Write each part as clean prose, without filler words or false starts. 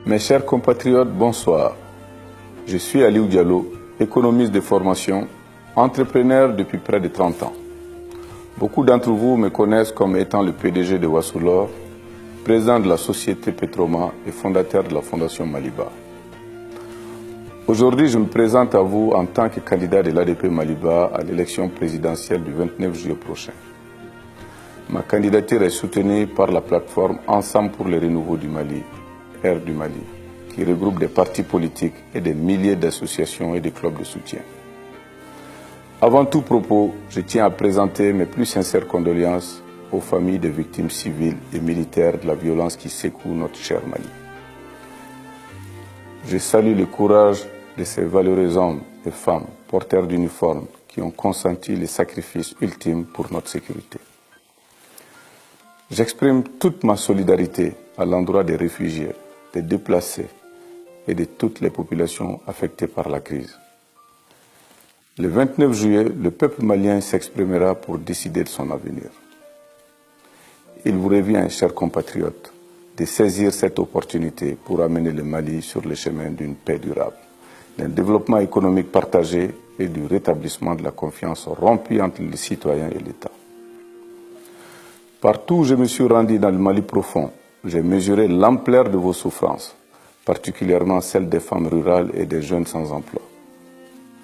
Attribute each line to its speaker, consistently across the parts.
Speaker 1: Mes chers compatriotes, bonsoir. Je suis Aliou Diallo, économiste de formation, entrepreneur depuis près de 30 ans. Beaucoup d'entre vous me connaissent comme étant le PDG de Wassoulor, président de la société Petroma et fondateur de la Fondation Maliba. Aujourd'hui, je me présente à vous en tant que candidat de l'ADP Maliba à l'élection présidentielle du 29 juillet prochain. Ma candidature est soutenue par la plateforme Ensemble pour le renouveau du Mali, Air du Mali, qui regroupe des partis politiques et des milliers d'associations et de clubs de soutien. Avant tout propos, je tiens à présenter mes plus sincères condoléances aux familles des victimes civiles et militaires de la violence qui secoue notre cher Mali. Je salue le courage de ces valeureux hommes et femmes porteurs d'uniformes qui ont consenti les sacrifices ultimes pour notre sécurité. J'exprime toute ma solidarité à l'endroit des réfugiés, des déplacés et de toutes les populations affectées par la crise. Le 29 juillet, le peuple malien s'exprimera pour décider de son avenir. Il vous revient, chers compatriotes, de saisir cette opportunité pour amener le Mali sur le chemin d'une paix durable, d'un développement économique partagé et du rétablissement de la confiance rompue entre les citoyens et l'État. Partout où je me suis rendu dans le Mali profond, j'ai mesuré l'ampleur de vos souffrances, particulièrement celles des femmes rurales et des jeunes sans emploi.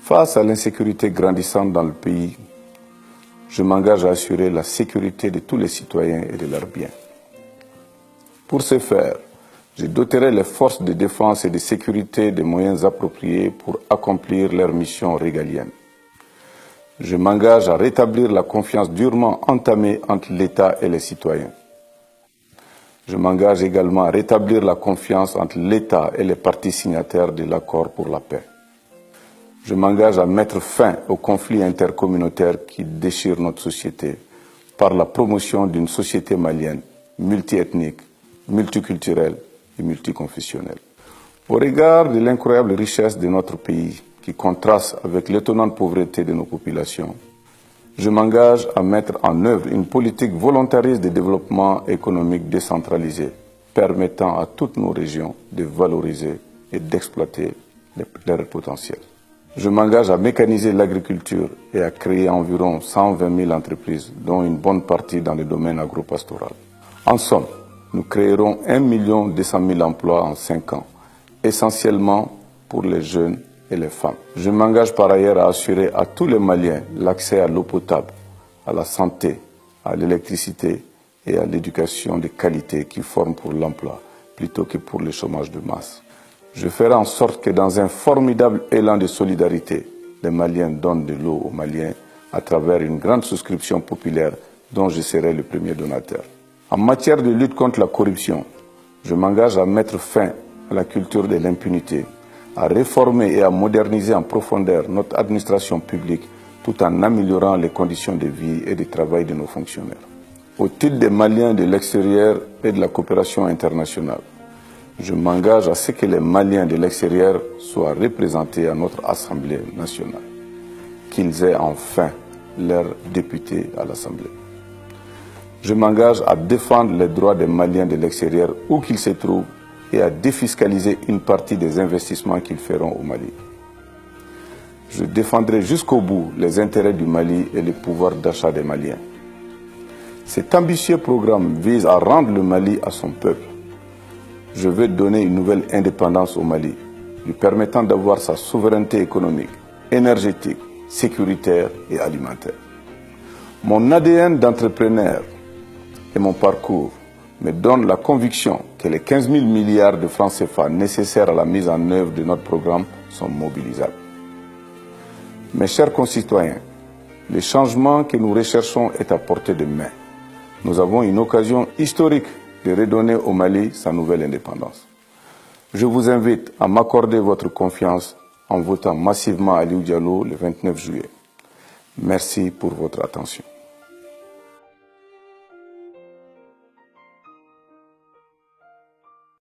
Speaker 1: Face à l'insécurité grandissante dans le pays, je m'engage à assurer la sécurité de tous les citoyens et de leurs biens. Pour ce faire, je doterai les forces de défense et de sécurité des moyens appropriés pour accomplir leurs missions régaliennes. Je m'engage à rétablir la confiance durement entamée entre l'État et les citoyens. Je m'engage également à rétablir la confiance entre l'État et les parties signataires de l'accord pour la paix. Je m'engage à mettre fin aux conflits intercommunautaires qui déchirent notre société par la promotion d'une société malienne multiethnique, multiculturelle et multiconfessionnelle. Au regard de l'incroyable richesse de notre pays, qui contraste avec l'étonnante pauvreté de nos populations, je m'engage à mettre en œuvre une politique volontariste de développement économique décentralisé, permettant à toutes nos régions de valoriser et d'exploiter leur potentiel. Je m'engage à mécaniser l'agriculture et à créer environ 120 000 entreprises, dont une bonne partie dans le domaine agropastoral. En somme, nous créerons 1 200 000 emplois en 5 ans, essentiellement pour les jeunes et les femmes. Je m'engage par ailleurs à assurer à tous les Maliens l'accès à l'eau potable, à la santé, à l'électricité et à l'éducation de qualité qui forment pour l'emploi plutôt que pour le chômage de masse. Je ferai en sorte que dans un formidable élan de solidarité, les Maliens donnent de l'eau aux Maliens à travers une grande souscription populaire dont je serai le premier donateur. En matière de lutte contre la corruption, je m'engage à mettre fin à la culture de l'impunité, à réformer et à moderniser en profondeur notre administration publique tout en améliorant les conditions de vie et de travail de nos fonctionnaires. Au titre des Maliens de l'extérieur et de la coopération internationale, je m'engage à ce que les Maliens de l'extérieur soient représentés à notre Assemblée nationale, qu'ils aient enfin leurs députés à l'Assemblée. Je m'engage à défendre les droits des Maliens de l'extérieur où qu'ils se trouvent et à défiscaliser une partie des investissements qu'ils feront au Mali. Je défendrai jusqu'au bout les intérêts du Mali et le pouvoir d'achat des Maliens. Cet ambitieux programme vise à rendre le Mali à son peuple. Je veux donner une nouvelle indépendance au Mali, lui permettant d'avoir sa souveraineté économique, énergétique, sécuritaire et alimentaire. Mon ADN d'entrepreneur et mon parcours me donnent la conviction que les 15 000 milliards de francs CFA nécessaires à la mise en œuvre de notre programme sont mobilisables. Mes chers concitoyens, le changement que nous recherchons est à portée de main. Nous avons une occasion historique de redonner au Mali sa nouvelle indépendance. Je vous invite à m'accorder votre confiance en votant massivement Aliou Diallo le 29 juillet. Merci pour votre attention.